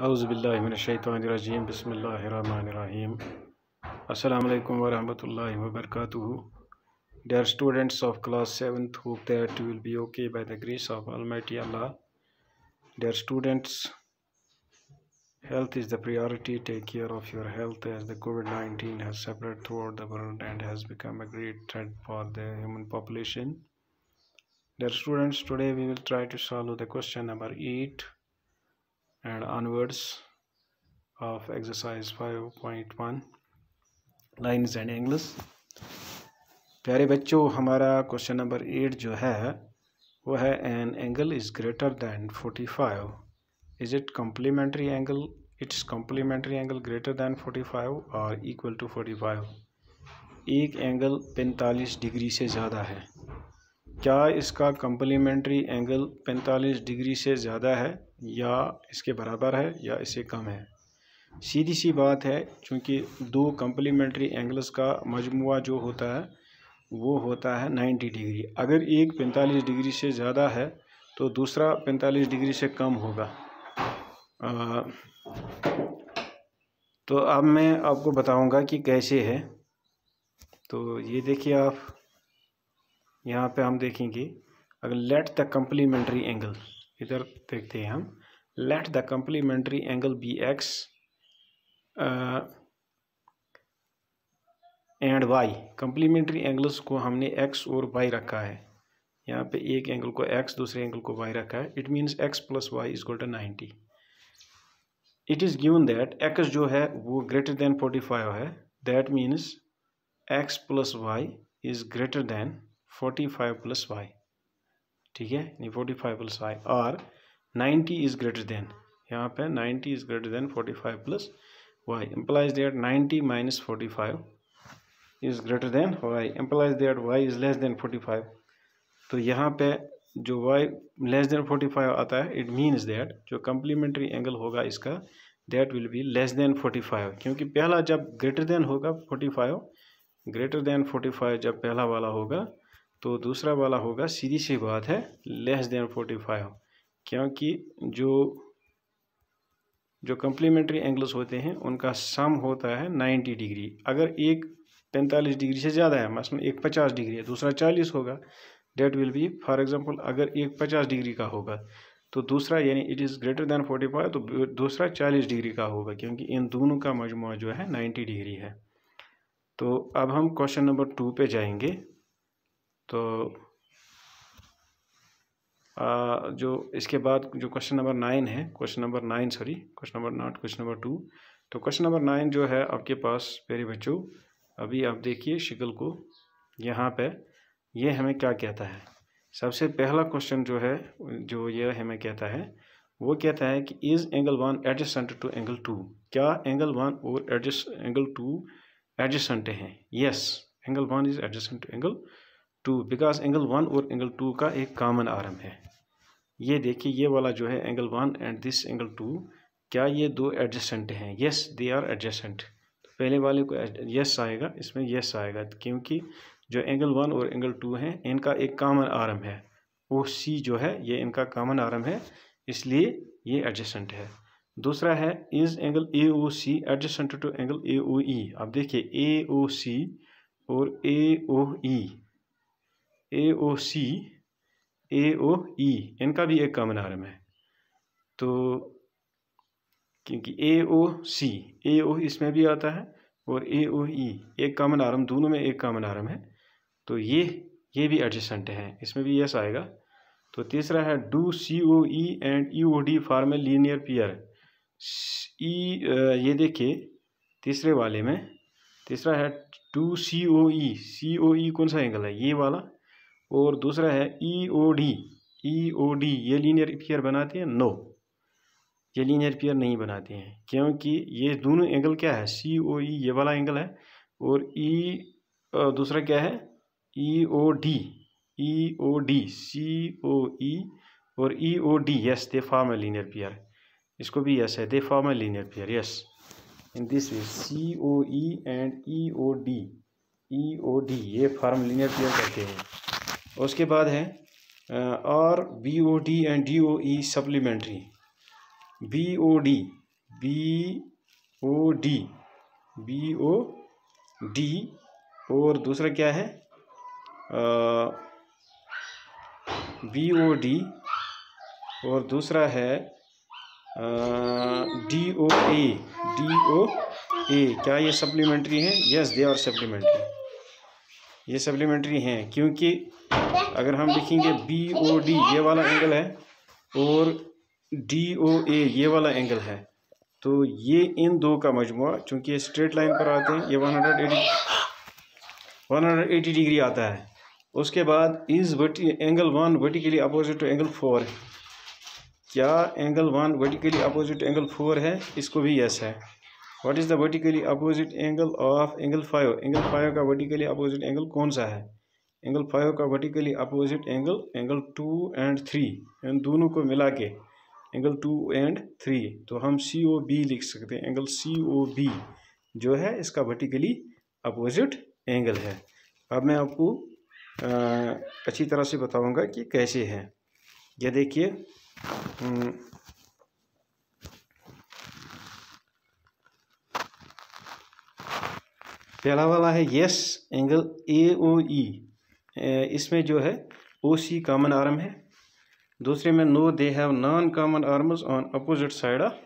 औज़ुबिल्लाहिमिनश्शैतानिर्रजीम बिस्मिल्लाहिर्रहमानिर्रहीम। अस्सलामु अलैकुम वरहमतुल्लाहि वबरकातुहू। Dear students of class 7th, hope that you will be okay by the grace of Almighty Allah. Dear students, health is the priority. Take care of your health as the COVID-19 has spread throughout the world and has become a great threat for the human population. Dear students, today we will try to solve the question number 8 and onwards of exercise 5.1 lines and angles. प्यारे बच्चों, हमारा question number 8 जो है वो है an angle is greater than 45, is it complementary angle, it's complementary angle greater than 45 और equal to 45। एक angle 45 degree से ज़्यादा है, क्या इसका कॉम्प्लीमेंट्री एंगल 45 डिग्री से ज़्यादा है या इसके बराबर है या इससे कम है। सीधी सी बात है, चूँकि दो कॉम्प्लीमेंट्री एंगल्स का मजमुआ जो होता है वो होता है 90 डिग्री। अगर एक 45 डिग्री से ज़्यादा है तो दूसरा 45 डिग्री से कम होगा। तो अब मैं आपको बताऊंगा कि कैसे है। तो ये देखिए, आप यहाँ पे हम देखेंगे, अगर लेट द कम्प्लीमेंट्री एंगल, इधर देखते हैं हम, let the complementary angle be x and y. Complementary angles को हमने एक्स और वाई रखा है। यहाँ पे एक एंगल को एक्स, दूसरे एंगल को वाई रखा है। It means x plus y is equal to 90। It is given that x जो है वो ग्रेटर देन 45 है। That means x plus y is greater than 45 plus y. ठीक है, नहीं 45 प्लस वाई, और 90 इज ग्रेटर देन, यहाँ पे 90 is greater than 45 plus y, implies that 90 minus 45 is greater than y, implies that y is less than 45। तो यहाँ पे जो y less than 45 आता है, it means that जो कम्प्लीमेंट्री एंगल होगा इसका that will be less than 45, क्योंकि पहला जब greater than होगा 45, greater than 45 जब पहला वाला होगा तो दूसरा वाला होगा, सीधी सी बात है, less than 45, क्योंकि जो कम्प्लीमेंट्री एंगल्स होते हैं उनका सम होता है 90 डिग्री। अगर एक 45 डिग्री से ज़्यादा है, मसलन एक 50 डिग्री है, दूसरा 40 होगा, that will be, for example अगर एक 50 डिग्री का होगा तो दूसरा, यानी इट इज़ ग्रेटर देन 45, तो दूसरा 40 डिग्री का होगा, क्योंकि इन दोनों का मजमुआ जो है 90 डिग्री है। तो अब हम क्वेश्चन नंबर 2 पे जाएंगे। तो जो इसके बाद जो क्वेश्चन नंबर 9 है, क्वेश्चन नंबर 2। तो क्वेश्चन नंबर 9 जो है आपके पास मेरे बच्चों, अभी आप देखिए शिकल को, यहाँ पे ये हमें क्या कहता है। सबसे पहला क्वेश्चन जो है, जो ये हमें कहता है, वो कहता है कि is angle 1 adjacent to angle 2। क्या एंगल 1 और एंगल 2 एडजेसेंट हैं? Yes, angle 1 is adjacent to angle 2 because angle 1 और एंगल 2 का एक कॉमन आर्म है। ये देखिए, ये वाला जो है एंगल 1 एंड दिस एंगल 2, क्या ये दो एडजेसेंट हैं? Yes, they are adjacent. तो पहले वाले को यस आएगा, इसमें यस आएगा, क्योंकि जो एंगल 1 और एंगल 2 हैं इनका एक कॉमन आर्म है, ओ सी जो है ये इनका कॉमन आर्म है, इसलिए ये एडजेसेंट है। दूसरा है, is angle A O C adjacent to angle A O E. अब देखिए, ए ओ सी और ए ओ ई, ए ओ सी, ए ओ ई, इनका भी एक कॉमन आर्म है। तो क्योंकि ए ओ सी, ए ओ इसमें भी आता है और ए ओ ई एक कॉमन आर्म, दोनों में एक कॉमन आर्म है, तो ये भी एडजेसेंट है, इसमें भी यस आएगा। तो तीसरा है, do C O E and E O D form a linear pair. ये देखिए तीसरे वाले में, तीसरा है to C O E, C O ई कौन सा एंगल है? ये वाला। और दूसरा है ई O D, E O D, ये लीनियर पेयर बनाते हैं? नो, ये लीनियर पेयर नहीं बनाते हैं, क्योंकि ये दोनों एंगल क्या है? सी ओ ई ये वाला एंगल है, और दूसरा क्या है? ई O D, E O D, सी ओ ई और E O D, yes, they form a linear pair. इसको भी यस है, they form a linear pair, yes, in this way C O E and E O D, E O D ये form linear pair करते हैं। उसके बाद है और B O D and D O E supplementary. B O D BOD और दूसरा क्या है BOD और दूसरा है DOA। क्या ये सप्लीमेंट्री हैं? Yes, they are supplementary. ये सप्लीमेंट्री हैं क्योंकि अगर हम लिखेंगे BOD ये वाला एंगल है और DOA ये वाला एंगल है, तो ये इन दो का मजमुआ, चूँकि ये स्ट्रेट लाइन पर आते हैं, ये 180 डिग्री आता है। उसके बाद is angle 1 vertically opposite to angle 4। क्या एंगल 1 वर्टिकली अपोजिट एंगल 4 है? इसको भी यस है। What is the vertically opposite angle of angle 5? Angle 5 का वर्टिकली अपोजिट एंगल कौन सा है? एंगल 5 का वर्टिकली अपोजिट एंगल 2 एंड 3, इन दोनों को मिला के एंगल 2 एंड 3, तो हम COB लिख सकते हैं। एंगल COB जो है इसका वर्टिकली अपोजिट एंगल है। अब मैं आपको अच्छी तरह से बताऊंगा कि कैसे है। ये देखिए, पहला वाला है यस एंगल AOE, इसमें जो है OC कॉमन आर्म है। दूसरे में no they have non common arms on opposite side of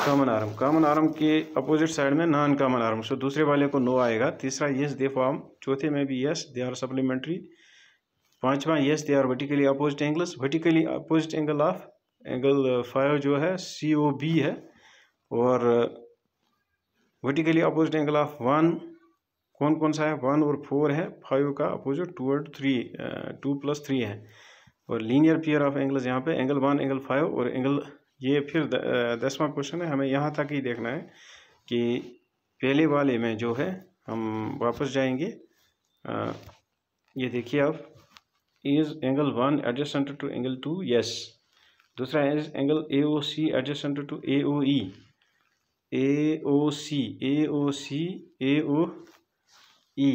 common arm. Common arm के अपोजिट साइड में नॉन कॉमन आर्म, सो दूसरे वाले को नो आएगा। तीसरा यस दे फॉर्म, चौथे में भी यस दे आर सप्लीमेंट्री। पांचवा yes they are vertically opposite angles. Vertically opposite angle of angle 5 जो है COB है, और वर्टिकली अपोजिट एंगल ऑफ 1 कौन कौन सा है? 1 और 4 है। 5 का अपोजिट 2 और 3, 2 + 3 है। और लीनियर पेयर ऑफ एंगल्स यहाँ पे एंगल 1 एंगल 5 और एंगल, ये फिर 10वां क्वेश्चन है। हमें यहाँ तक ही देखना है कि पहले वाले में जो है हम वापस जाएंगे। ये देखिए आप, is angle 1 adjacent to angle 2? Yes. दूसरा is angle AOC adjacent to AOE। AOC AOE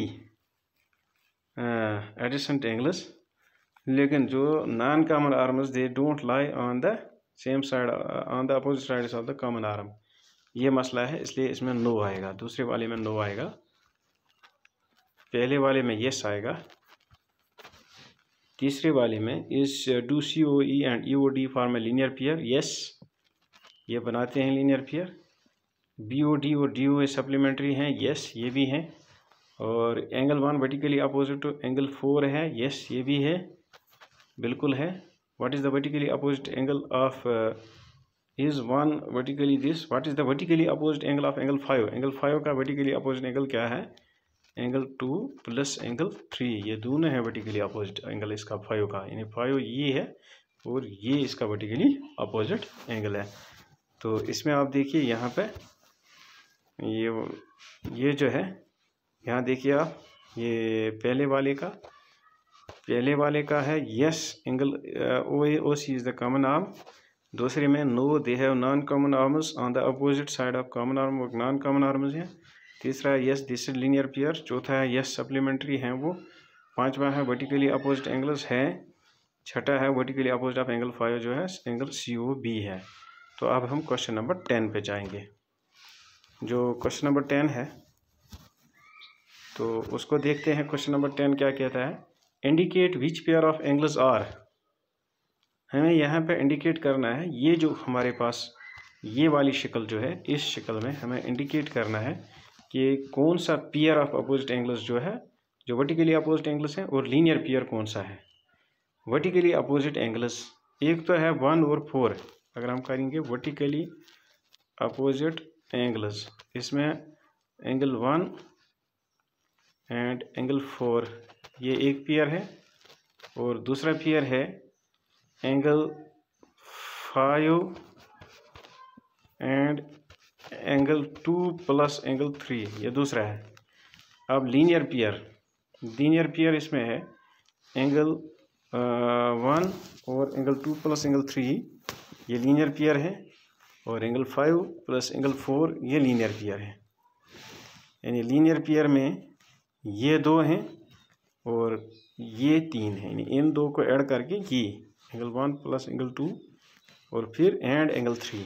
adjacent angles, लेकिन जो non common arms they don't lie on the same side, on the opposite sides of the common arm. ये मसला है, इसलिए इसमें no आएगा। दूसरे वाले में नो आएगा, पहले वाले में यस आएगा। तीसरे वाले में is do COE and EOD form a linear pair? Yes, ये बनाते हैं लीनियर पेयर। BOD और DOA सप्लीमेंट्री हैं? यस, ये भी हैं। और angle 1 vertically opposite to angle 4 है? यस, ये भी है, बिल्कुल है। What is the vertically opposite angle of is 1 vertically this? What is the vertically opposite angle of angle 5? Angle 5 का वर्टिकली अपोजिट एंगल क्या है? एंगल 2 + एंगल 3, ये दोनों है वर्टिकली अपोजिट एंगल इसका 5 का, यानी 5 ये है और ये इसका वर्टिकली अपोजिट एंगल है। तो इसमें आप देखिए यहाँ पे ये जो है, यहाँ देखिए आप, ये पहले वाले का है yes angle OC is the common arm. दूसरे में no they have non common arms on the opposite side of common arm, और नॉन कॉमन आर्म्स हैं। तीसरा है yes this is linear pair. चौथा है यस सप्लीमेंट्री हैं वो। पांचवा है वर्टिकली अपोजिट एंगल्स हैं। छठा है वर्टिकली अपोजिट ऑफ एंगल 5 जो है एंगल COB है। तो अब हम क्वेश्चन नंबर 10 पे जाएंगे। जो क्वेश्चन नंबर 10 है तो उसको देखते हैं। क्वेश्चन नंबर 10 क्या कहता है? Indicate which pair of angles are. हमें यहाँ पे इंडिकेट करना है, ये जो हमारे पास ये वाली शक्ल जो है, इस शक्ल में हमें इंडिकेट करना है कि कौन सा पेयर ऑफ अपोजिट एंगल्स जो है, जो वर्टिकली अपोजिट एंगल्स हैं, और लीनियर पेयर कौन सा है। वर्टिकली अपोजिट एंगल्स एक तो है 1 और 4। अगर हम करेंगे वर्टिकली अपोजिट एंगल्स, इसमें एंगल 1 एंड एंगल 4 ये एक पेयर है, और दूसरा पेयर है एंगल 5 एंड एंगल 2 + एंगल 3, ये दूसरा है। अब लीनियर पेयर इसमें है एंगल 1 और एंगल 2 + एंगल 3, ये लीनियर पेयर है, और एंगल 5 + एंगल 4 ये लीनियर पेयर है। यानी लीनियर पेयर में ये 2 हैं और ये 3 हैं, यानी इन 2 को ऐड करके ये एंगल 1 + एंगल 2 और फिर एंड एंगल 3।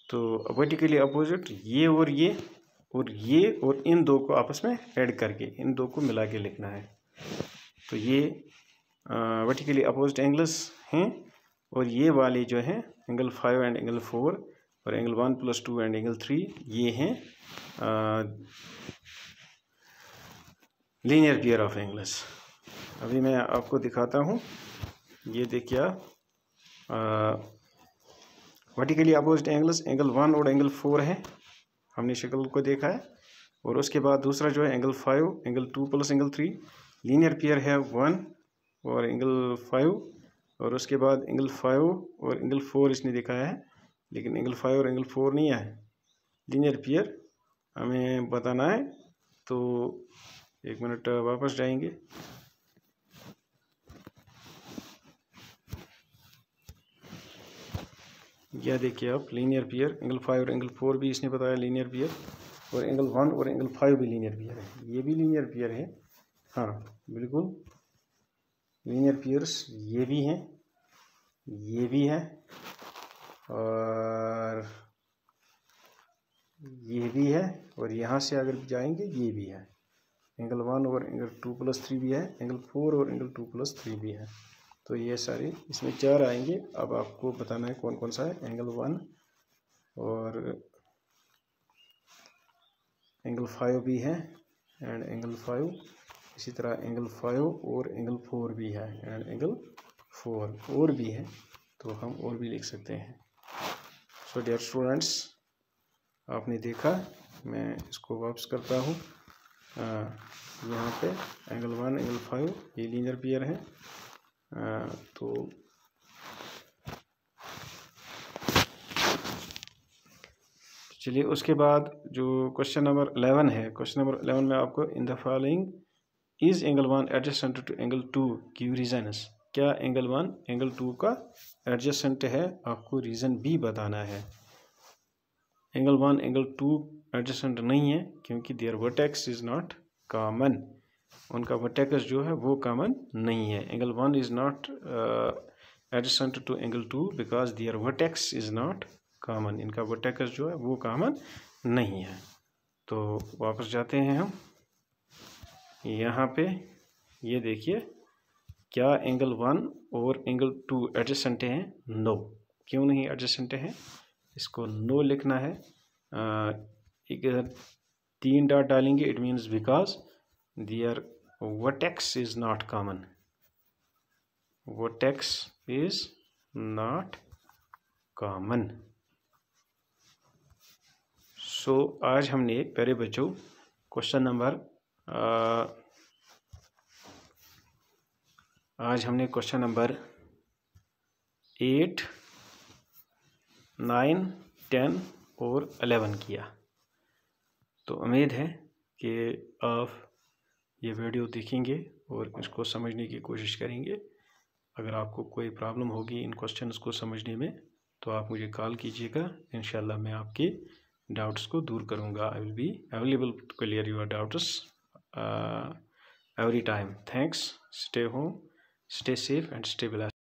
तो वर्टिकली अपोजिट ये और इन दो को आपस में ऐड करके इन दो को मिला के लिखना है। तो ये वर्टिकली अपोजिट एंगल्स हैं और ये वाले जो हैं एंगल 5 एंड एंगल 4 और एंगल 1+2 एंड एंगल 3 ये हैं लीनियर पेयर ऑफ एंगल्स। अभी मैं आपको दिखाता हूँ। ये देखिए वर्टिकली अपोजिट एंगल्स एंगल 1 और एंगल 4 है, हमने शक्ल को देखा है। और उसके बाद दूसरा जो है angle 5 angle 2 plus angle 3 linear pair है 1 और एंगल 5। और उसके बाद एंगल 5 और एंगल 4 इसने दिखाया है, लेकिन एंगल 5 और एंगल 4 नहीं है। लीनियर पेयर हमें बताना है। तो एक मिनट वापस जाएंगे। यह देखिए आप लीनियर पेयर एंगल 5 और एंगल 4 भी इसने बताया लीनियर पेयर, और एंगल 1 और एंगल 5 भी लीनियर पेयर है। ये भी लीनियर पेयर है, हाँ बिल्कुल लीनियर पेयर्स ये भी हैं, ये भी है और ये भी है। और यहाँ से अगर जाएंगे ये भी है। एंगल 1 और एंगल 2+3 भी है, एंगल 4 और एंगल 2+3 भी है। तो ये सारे इसमें 4 आएंगे। अब आपको बताना है कौन कौन सा है। एंगल 1 और एंगल 5 भी है एंड एंगल 5, इसी तरह एंगल 5 और एंगल 4 भी है एंड एंगल 4 और भी है। तो हम और भी लिख सकते हैं। सो डियर स्टूडेंट्स, आपने देखा, मैं इसको वापस करता हूँ। यहाँ पे एंगल 1 एंगल 5 ये लीनियर पेयर है। तो चलिए उसके बाद जो क्वेश्चन नंबर 11 है, क्वेश्चन नंबर 11 में आपको in the following is angle 1 adjacent to angle 2 give reasons. क्या एंगल 1 एंगल 2 का एडजेसेंट है, आपको रीज़न भी बताना है। एंगल 1 एंगल 2 एडजेसेंट नहीं है क्योंकि their vertex is not common, उनका वर्टेक्स जो है वो कॉमन नहीं है। Angle 1 is not adjacent to angle 2 because there vertex is not common, इनका वर्टेक्स जो है वो कॉमन नहीं है। तो वापस जाते हैं हम यहाँ पे। ये देखिए, क्या एंगल 1 और एंगल 2 एडजेसेंट हैं? नो। क्यों नहीं एडजेसेंट हैं? इसको नो लिखना है। इधर 3 डॉट डालेंगे, it means because there vertex is not common, vertex is not common. So आज हमने प्यारे बच्चों क्वेश्चन नंबर आज हमने क्वेश्चन नंबर 8, 9, 10 और 11 किया। तो उम्मीद है कि आप ये वीडियो देखेंगे और इसको समझने की कोशिश करेंगे। अगर आपको कोई प्रॉब्लम होगी इन क्वेश्चंस को समझने में तो आप मुझे कॉल कीजिएगा। इंशाल्लाह मैं आपके डाउट्स को दूर करूँगा। I will be available to clear your doubts every time. Thanks. Stay home, stay safe and stay blessed.